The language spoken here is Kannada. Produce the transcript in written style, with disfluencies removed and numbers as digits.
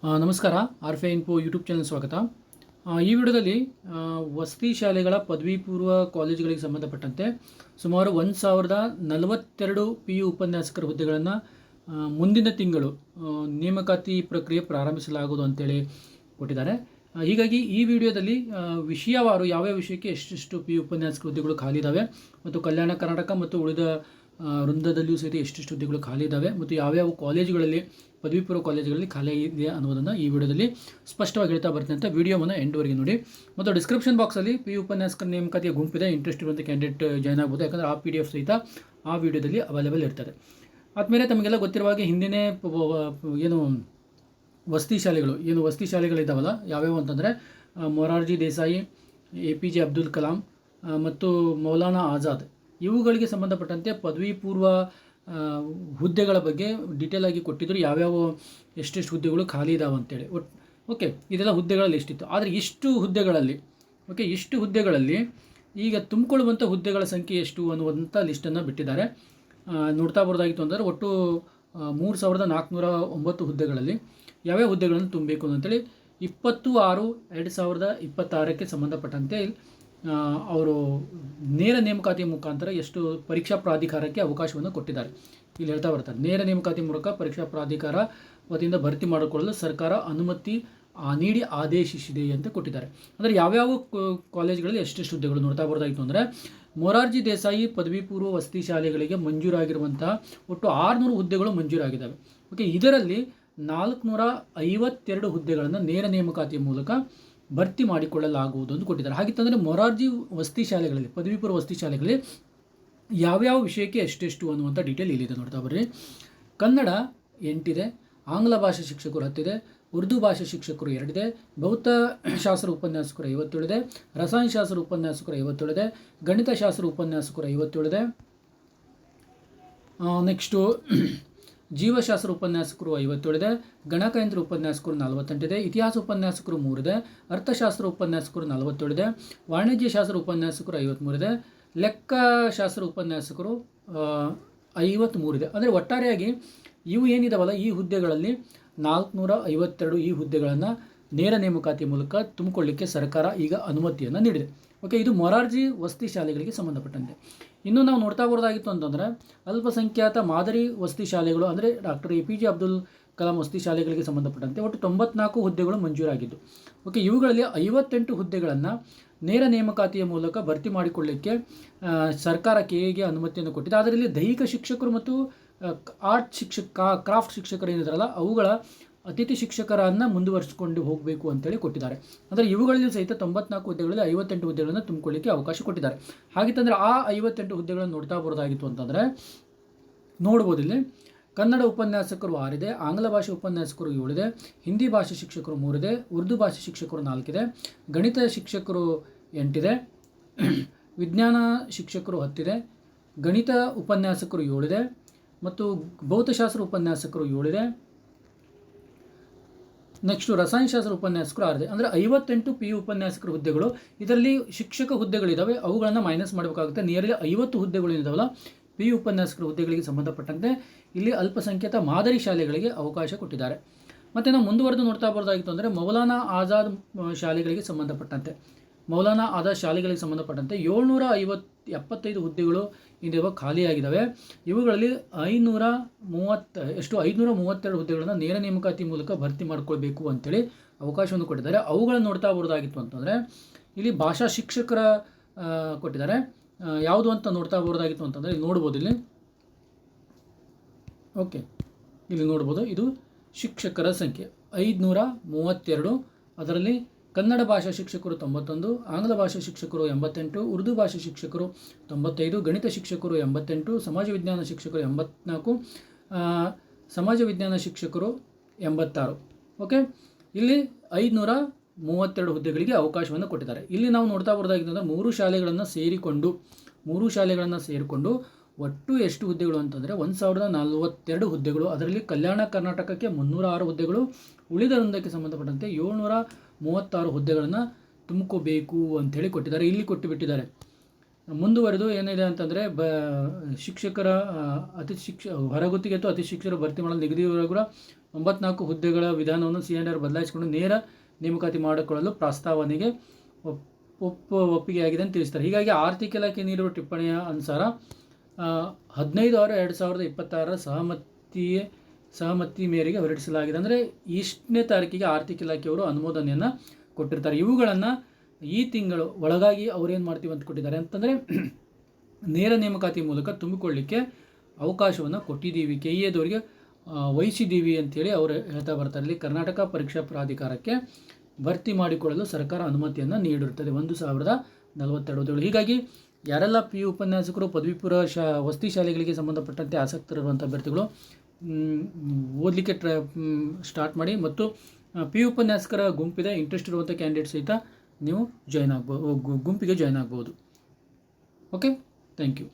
ನಮಸ್ಕಾರ. ಆರ್ಫೆ ಇನ್ಫೋ ಯೂಟ್ಯೂಬ್ ಚಾನಲ್ ಸ್ವಾಗತ. ಈ ವಿಡಿಯೋದಲ್ಲಿ ವಸತಿ ಶಾಲೆಗಳ ಪದವಿ ಪೂರ್ವ ಕಾಲೇಜುಗಳಿಗೆ ಸಂಬಂಧಪಟ್ಟಂತೆ ಸುಮಾರು 1042 PU ಉಪನ್ಯಾಸಕರ ಹುದ್ದೆಗಳನ್ನು ಮುಂದಿನ ತಿಂಗಳು ನೇಮಕಾತಿ ಪ್ರಕ್ರಿಯೆ ಪ್ರಾರಂಭಿಸಲಾಗುವುದು ಅಂತೇಳಿ ಕೊಟ್ಟಿದ್ದಾರೆ. ಹೀಗಾಗಿ ಈ ವಿಡಿಯೋದಲ್ಲಿ ವಿಷಯವಾರು ಯಾವ್ಯಾವ ವಿಷಯಕ್ಕೆ ಎಷ್ಟೆಷ್ಟು PU ಉಪನ್ಯಾಸಕರ ಹುದ್ದೆಗಳು ಖಾಲಿ ಇದ್ದಾವೆ ಮತ್ತು ಕಲ್ಯಾಣ ಕರ್ನಾಟಕ ಮತ್ತು ಉಳಿದ ವೃಂದದಲ್ಲಿಯೂ ಸಹಿತ ಎಷ್ಟೆಷ್ಟು ಹುದ್ದೆಗಳು ಖಾಲಿ ಇದ್ದಾವೆ ಮತ್ತು ಯಾವ್ಯಾವ ಕಾಲೇಜುಗಳಲ್ಲಿ ಪದವಿ ಪೂರ್ವ ಕಾಲೇಜುಗಳಲ್ಲಿ ಖಾಲಿ ಇದೆ ಅನ್ನೋದನ್ನು ಈ ವಿಡಿಯೋದಲ್ಲಿ ಸ್ಪಷ್ಟವಾಗಿ ಹೇಳ್ತಾ ಬರ್ತೀನಿ ಅಂತ ವಿಡಿಯೋವನ್ನು ಎಂಡ್ವರೆಗೆ ನೋಡಿ. ಮತ್ತು ಡಿಸ್ಕ್ರಿಪ್ಷನ್ ಬಾಕ್ಸಲ್ಲಿ PU ಉಪನ್ಯಾಸಕರ ನೇಮಕಾತಿಯ ಗುಂಪಿದೆ. ಇಂಟ್ರೆಸ್ಟ್ ಇರುವಂಥ ಕ್ಯಾಂಡಿಡೇಟ್ ಜಾಯ್ನ್ ಆಗ್ಬೋದು, ಯಾಕಂದರೆ ಆ PDF ಸಹಿತ ಆ ವಿಡಿಯೋದಲ್ಲಿ ಅವೈಲೇಬಲ್ ಇರ್ತದೆ. ಆದಮೇಲೆ ತಮಗೆಲ್ಲ ಗೊತ್ತಿರುವ ಹಾಗೆ ಹಿಂದಿನೇ ಏನು ವಸತಿ ಶಾಲೆಗಳಿದ್ದಾವಲ್ಲ ಯಾವ್ಯಾವ ಅಂತಂದರೆ ಮೊರಾರ್ಜಿ ದೇಸಾಯಿ, APJ ಅಬ್ದುಲ್ ಕಲಾಂ ಮತ್ತು ಮೌಲಾನಾ ಆಜಾದ್, ಇವುಗಳಿಗೆ ಸಂಬಂಧಪಟ್ಟಂತೆ ಪದವಿ ಪೂರ್ವ ಹುದ್ದೆಗಳ ಬಗ್ಗೆ ಡೀಟೇಲ್ ಆಗಿ ಕೊಟ್ಟಿದ್ದರು. ಯಾವ್ಯಾವ ಎಷ್ಟೆಷ್ಟು ಹುದ್ದೆಗಳು ಖಾಲಿ ಇದಾವೆ ಅಂತೇಳಿ. ಓಕೆ, ಇದೆಲ್ಲ ಹುದ್ದೆಗಳಲ್ಲಿ ಎಷ್ಟಿತ್ತು. ಆದರೆ ಇಷ್ಟು ಹುದ್ದೆಗಳಲ್ಲಿ ಈಗ ತುಂಬಿಕೊಳ್ಳುವಂಥ ಹುದ್ದೆಗಳ ಸಂಖ್ಯೆ ಎಷ್ಟು ಅನ್ನುವಂಥ ಲಿಸ್ಟನ್ನು ಬಿಟ್ಟಿದ್ದಾರೆ. ನೋಡ್ತಾ ಬರೋದಾಗಿತ್ತು ಅಂದರೆ ಒಟ್ಟು 3409 ಹುದ್ದೆಗಳಲ್ಲಿ ಯಾವ್ಯಾವ ಹುದ್ದೆಗಳನ್ನು ತುಂಬಬೇಕು ಅಂತೇಳಿ 20/6/2026ಕ್ಕೆ ಸಂಬಂಧಪಟ್ಟಂತೆ ಅವರು ನೇರ ನೇಮಕಾತಿಯ ಮುಖಾಂತರ ಎಷ್ಟು ಪರೀಕ್ಷಾ ಪ್ರಾಧಿಕಾರಕ್ಕೆ ಅವಕಾಶವನ್ನು ಕೊಟ್ಟಿದ್ದಾರೆ. ಇಲ್ಲಿ ಹೇಳ್ತಾ ಬರ್ತಾರೆ, ನೇರ ನೇಮಕಾತಿ ಮೂಲಕ ಪರೀಕ್ಷಾ ಪ್ರಾಧಿಕಾರ ವತಿಯಿಂದ ಭರ್ತಿ ಮಾಡಿಕೊಳ್ಳಲು ಸರ್ಕಾರ ಅನುಮತಿ ನೀಡಿ ಆದೇಶಿಸಿದೆ ಅಂತ ಕೊಟ್ಟಿದ್ದಾರೆ. ಅಂದರೆ ಯಾವ್ಯಾವ ಕಾಲೇಜುಗಳಲ್ಲಿ ಎಷ್ಟೆಷ್ಟು ಹುದ್ದೆಗಳು ನೋಡ್ತಾ ಬರೋದಾಯಿತು ಅಂದರೆ ಮೊರಾರ್ಜಿ ದೇಸಾಯಿ ಪದವಿ ಪೂರ್ವ ವಸತಿ ಶಾಲೆಗಳಿಗೆ ಮಂಜೂರಾಗಿರುವಂತಹ ಒಟ್ಟು 600 ಹುದ್ದೆಗಳು ಮಂಜೂರಾಗಿದ್ದಾವೆ. ಓಕೆ, ಇದರಲ್ಲಿ 452 ಹುದ್ದೆಗಳನ್ನು ನೇರ ನೇಮಕಾತಿಯ ಮೂಲಕ ಭರ್ತಿ ಮಾಡಿಕೊಳ್ಳಲಾಗುವುದು ಅಂತ ಕೊಟ್ಟಿದ್ದಾರೆ. ಹಾಗಿತ್ತಂದರೆ ಮೊರಾರ್ಜಿ ವಸತಿ ಶಾಲೆಗಳಲ್ಲಿ ಪದವಿ ಪೂರ್ವ ವಸತಿ ಶಾಲೆಗಳಲ್ಲಿ ಯಾವ್ಯಾವ ವಿಷಯಕ್ಕೆ ಎಷ್ಟೆಷ್ಟು ಅನ್ನುವಂಥ ಡೀಟೇಲ್ ಇಲ್ಲಿದೆ. ನೋಡ್ತಾ ಬರ್ರಿ. ಕನ್ನಡ 8 ಇದೆ, ಆಂಗ್ಲ ಭಾಷಾ ಶಿಕ್ಷಕರು 10 ಇದೆ, ಉರ್ದು ಭಾಷಾ ಶಿಕ್ಷಕರು 2 ಇದೆ, ಭೌತಶಾಸ್ತ್ರ ಉಪನ್ಯಾಸಕರು 57 ಇದೆ, ರಸಾಯನಶಾಸ್ತ್ರ ಉಪನ್ಯಾಸಕರು 57 ಇದೆ, ಗಣಿತಶಾಸ್ತ್ರ ಉಪನ್ಯಾಸಕರು 57 ಇದೆ, ನೆಕ್ಸ್ಟು ಜೀವಶಾಸ್ತ್ರ ಉಪನ್ಯಾಸಕರು 57 ಇದೆ, ಗಣಕಯಂತ್ರ ಉಪನ್ಯಾಸಕರು 48 ಇದೆ, ಇತಿಹಾಸ ಉಪನ್ಯಾಸಕರು 3 ಇದೆ, ಅರ್ಥಶಾಸ್ತ್ರ ಉಪನ್ಯಾಸಕರು 47 ಇದೆ, ವಾಣಿಜ್ಯಶಾಸ್ತ್ರ ಉಪನ್ಯಾಸಕರು 53 ಇದೆ, ಲೆಕ್ಕಶಾಸ್ತ್ರ ಉಪನ್ಯಾಸಕರು 53 ಇದೆ. ಅಂದರೆ ಒಟ್ಟಾರೆಯಾಗಿ ಇವು ಏನಿದಾವಲ್ಲ ಈ ಹುದ್ದೆಗಳಲ್ಲಿ 452 ಈ ಹುದ್ದೆಗಳನ್ನು ನೇರ ನೇಮಕಾತಿಯ ಮೂಲಕ ತುಂಬಿಕೊಳ್ಳಿಕ್ಕೆ ಸರ್ಕಾರ ಈಗ ಅನುಮತಿಯನ್ನು ನೀಡಿದೆ. ಓಕೆ, ಇದು ಮೊರಾರ್ಜಿ ವಸತಿ ಶಾಲೆಗಳಿಗೆ ಸಂಬಂಧಪಟ್ಟಂತೆ. ಇನ್ನು ನಾವು ನೋಡ್ತಾ ಬರೋದಾಗಿತ್ತು ಅಂತಂದರೆ ಅಲ್ಪಸಂಖ್ಯಾತ ಮಾದರಿ ವಸತಿ ಶಾಲೆಗಳು ಅಂದರೆ ಡಾಕ್ಟರ್ APJ ಅಬ್ದುಲ್ ಕಲಾಂ ವಸತಿ ಶಾಲೆಗಳಿಗೆ ಸಂಬಂಧಪಟ್ಟಂತೆ ಒಟ್ಟು 94 ಹುದ್ದೆಗಳು ಮಂಜೂರಾಗಿದ್ದು. ಓಕೆ, ಇವುಗಳಲ್ಲಿ 58 ಹುದ್ದೆಗಳನ್ನು ನೇರ ನೇಮಕಾತಿಯ ಮೂಲಕ ಭರ್ತಿ ಮಾಡಿಕೊಳ್ಳಿಕ್ಕೆ ಸರ್ಕಾರ KAಗೆ ಅನುಮತಿಯನ್ನು ಕೊಟ್ಟಿದೆ. ಅದರಲ್ಲಿ ದೈಹಿಕ ಶಿಕ್ಷಕರು ಮತ್ತು ಕ್ರಾಫ್ಟ್ ಶಿಕ್ಷಕರು ಏನಿದಾರಲ್ಲ ಅವುಗಳ ಅತಿಥಿ ಶಿಕ್ಷಕರನ್ನು ಮುಂದುವರಿಸಿಕೊಂಡು ಹೋಗಬೇಕು ಅಂತೇಳಿ ಕೊಟ್ಟಿದ್ದಾರೆ. ಅಂದರೆ ಇವುಗಳಲ್ಲಿ ಸಹಿತ 94 ಹುದ್ದೆಗಳಲ್ಲಿ 58 ಹುದ್ದೆಗಳನ್ನು ತುಂಬಿಕೊಳ್ಳಿಕ್ಕೆ ಅವಕಾಶ ಕೊಟ್ಟಿದ್ದಾರೆ. ಹಾಗಿತ್ತಂದರೆ ಆ 58 ಹುದ್ದೆಗಳನ್ನು ನೋಡ್ತಾ ಬರೋದಾಗಿತ್ತು ಅಂತಂದರೆ ನೋಡ್ಬೋದು. ಇಲ್ಲಿ ಕನ್ನಡ ಉಪನ್ಯಾಸಕರು 6 ಇದೆ, ಆಂಗ್ಲ ಭಾಷೆ ಉಪನ್ಯಾಸಕರು 7 ಇದೆ, ಹಿಂದಿ ಭಾಷೆ ಶಿಕ್ಷಕರು 3 ಇದೆ, ಉರ್ದು ಭಾಷೆ ಶಿಕ್ಷಕರು 4 ಇದೆ, ಗಣಿತ ಶಿಕ್ಷಕರು 8 ಇದೆ, ವಿಜ್ಞಾನ ಶಿಕ್ಷಕರು 10 ಇದೆ, ಗಣಿತ ಉಪನ್ಯಾಸಕರು 7 ಇದೆ ಮತ್ತು ಭೌತಶಾಸ್ತ್ರ ಉಪನ್ಯಾಸಕರು 7 ಇದೆ, ನೆಕ್ಸ್ಟು ರಸಾಯನಶಾಸ್ತ್ರ ಉಪನ್ಯಾಸಕರು 6 ಇದೆ. ಅಂದರೆ 58 PU ಉಪನ್ಯಾಸಕರ ಹುದ್ದೆಗಳು. ಇದರಲ್ಲಿ ಶಿಕ್ಷಕ ಹುದ್ದೆಗಳಿದ್ದಾವೆ, ಅವುಗಳನ್ನು ಮೈನಸ್ ಮಾಡಬೇಕಾಗುತ್ತೆ. ನಿಯರ್ಲಿ 50 ಹುದ್ದೆಗಳು ಏನಿದಾವಲ್ಲ PU ಉಪನ್ಯಾಸಕರ ಹುದ್ದೆಗಳಿಗೆ ಸಂಬಂಧಪಟ್ಟಂತೆ ಇಲ್ಲಿ ಅಲ್ಪಸಂಖ್ಯಾತ ಮಾದರಿ ಶಾಲೆಗಳಿಗೆ ಅವಕಾಶ ಕೊಟ್ಟಿದ್ದಾರೆ. ಮತ್ತು ನಾವು ಮುಂದುವರೆದು ನೋಡ್ತಾ ಬರೋದಾಗಿತ್ತು ಅಂದರೆ ಮೌಲಾನಾ ಆಜಾದ್ ಶಾಲೆಗಳಿಗೆ ಸಂಬಂಧಪಟ್ಟಂತೆ 775 ಹುದ್ದೆಗಳು ಇಂದಿರುವ ಖಾಲಿಯಾಗಿದ್ದಾವೆ. ಇವುಗಳಲ್ಲಿ 532 ಹುದ್ದೆಗಳನ್ನು ನೇರ ನೇಮಕಾತಿ ಮೂಲಕ ಭರ್ತಿ ಮಾಡ್ಕೊಳ್ಬೇಕು ಅಂತೇಳಿ ಅವಕಾಶವನ್ನು ಕೊಟ್ಟಿದ್ದಾರೆ. ಅವುಗಳನ್ನು ನೋಡ್ತಾ ಬರೋದಾಗಿತ್ತು ಅಂತಂದರೆ ಇಲ್ಲಿ ಭಾಷಾ ಶಿಕ್ಷಕರ ಕೊಟ್ಟಿದ್ದಾರೆ. ಯಾವುದು ಅಂತ ನೋಡ್ತಾ ಬರೋದಾಗಿತ್ತು ಅಂತಂದರೆ ಇಲ್ಲಿ ನೋಡ್ಬೋದು. ಇಲ್ಲಿ ನೋಡ್ಬೋದು, ಇದು ಶಿಕ್ಷಕರ ಸಂಖ್ಯೆ 532. ಅದರಲ್ಲಿ ಕನ್ನಡ ಭಾಷಾ ಶಿಕ್ಷಕರು 91, ಆಂಗ್ಲ ಭಾಷಾ ಶಿಕ್ಷಕರು 88, ಉರ್ದು ಭಾಷಾ ಶಿಕ್ಷಕರು 95, ಗಣಿತ ಶಿಕ್ಷಕರು 88, ಸಮಾಜ ವಿಜ್ಞಾನ ಶಿಕ್ಷಕರು 84, ಸಮಾಜ ವಿಜ್ಞಾನ ಶಿಕ್ಷಕರು 86. ಓಕೆ, ಇಲ್ಲಿ 532 ಹುದ್ದೆಗಳಿಗೆ ಅವಕಾಶವನ್ನು ಕೊಟ್ಟಿದ್ದಾರೆ. ಇಲ್ಲಿ ನಾವು ನೋಡ್ತಾ ಬರೋದಾಗಿದ್ದರೆ 3 ಶಾಲೆಗಳನ್ನು ಸೇರಿಕೊಂಡು ಒಟ್ಟು ಎಷ್ಟು ಹುದ್ದೆಗಳು ಅಂತಂದರೆ 1042 ಹುದ್ದೆಗಳು. ಅದರಲ್ಲಿ ಕಲ್ಯಾಣ ಕರ್ನಾಟಕಕ್ಕೆ 306 ಹುದ್ದೆಗಳು, ಉಳಿದ ವೃಂದಕ್ಕೆ ಸಂಬಂಧಪಟ್ಟಂತೆ 736 ಹುದ್ದೆಗಳನ್ನು ತುಂಬಿಕೋಬೇಕು ಅಂಥೇಳಿ ಕೊಟ್ಟಿದ್ದಾರೆ. ಇಲ್ಲಿ ಕೊಟ್ಟು ಬಿಟ್ಟಿದ್ದಾರೆ ಮುಂದುವರೆದು ಏನಿದೆ ಅಂತಂದರೆ ಶಿಕ್ಷಕರ ಹೊರಗುತ್ತಿಗೆ ಅಥವಾ ಅತಿ ಶಿಕ್ಷಕರ ಭರ್ತಿ ಮಾಡಲು ನಿಗದಿಯಾಗಿರುವ 94 ಹುದ್ದೆಗಳ ವಿಧಾನವನ್ನು CNR ಬದಲಾಯಿಸಿಕೊಂಡು ನೇರ ನೇಮಕಾತಿ ಮಾಡಿಕೊಳ್ಳಲು ಪ್ರಸ್ತಾವನೆಗೆ ಒಪ್ಪಿಗೆಯಾಗಿದೆ ಅಂತ ತಿಳಿಸ್ತಾರೆ. ಹೀಗಾಗಿ ಆರ್ಥಿಕ ಇಲಾಖೆ ನೀಡಿರುವ ಟಿಪ್ಪಣಿಯ ಅನುಸಾರ 15/6/2026 ಸಹಮತಿ ಮೇರೆಗೆ ಹೊರಡಿಸಲಾಗಿದೆ. ಅಂದರೆ ಇಷ್ಟನೇ ತಾರೀಕಿಗೆ ಆರ್ಥಿಕ ಇಲಾಖೆಯವರು ಅನುಮೋದನೆಯನ್ನು ಕೊಟ್ಟಿರ್ತಾರೆ. ಇವುಗಳನ್ನು ಈ ತಿಂಗಳು ಒಳಗಾಗಿ ಅವ್ರೇನು ಮಾಡ್ತೀವಿ ಅಂತ ಕೊಟ್ಟಿದ್ದಾರೆ ಅಂತಂದರೆ ನೇರ ನೇಮಕಾತಿ ಮೂಲಕ ತುಂಬಿಕೊಳ್ಳಿಕ್ಕೆ ಅವಕಾಶವನ್ನು ಕೊಟ್ಟಿದ್ದೀವಿ, KEAದವರಿಗೆ ವಹಿಸಿದ್ದೀವಿ ಅಂಥೇಳಿ ಅವರು ಹೇಳ್ತಾ ಬರ್ತಾರೆ. ಇಲ್ಲಿ ಕರ್ನಾಟಕ ಪರೀಕ್ಷಾ ಪ್ರಾಧಿಕಾರಕ್ಕೆ ಭರ್ತಿ ಮಾಡಿಕೊಳ್ಳಲು ಸರ್ಕಾರ ಅನುಮತಿಯನ್ನು ನೀಡಿರುತ್ತದೆ 1042. ಹೀಗಾಗಿ ಯಾರೆಲ್ಲ PU ಉಪನ್ಯಾಸಕರು ಪದವಿ ಪೂರ್ವ ವಸತಿ ಶಾಲೆಗಳಿಗೆ ಸಂಬಂಧಪಟ್ಟಂತೆ ಆಸಕ್ತರಿರುವಂಥ ಅಭ್ಯರ್ಥಿಗಳು ಓದಲಿಕ್ಕೆ ಸ್ಟಾರ್ಟ್ ಮಾಡಿ. ಮತ್ತು PU ಉಪನ್ಯಾಸಕರ ಗುಂಪಿದೆ, ಇಂಟ್ರೆಸ್ಟ್ ಇರುವಂಥ ಕ್ಯಾಂಡಿಡೇಟ್ ಸಹಿತ ನೀವು ಗುಂಪಿಗೆ ಜಾಯ್ನ್ ಆಗ್ಬೋದು. Okay, thank you.